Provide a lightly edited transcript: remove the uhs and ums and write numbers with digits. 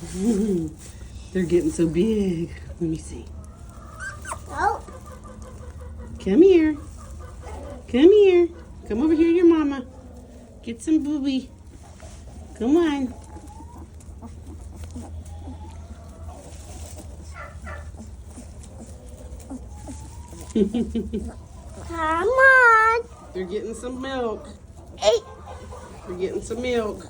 They're getting so big. Let me see. Oh. Come here. Come here. Come over here, your mama. Get some booby. Come on. Come on. They're getting some milk. Hey. They're getting some milk.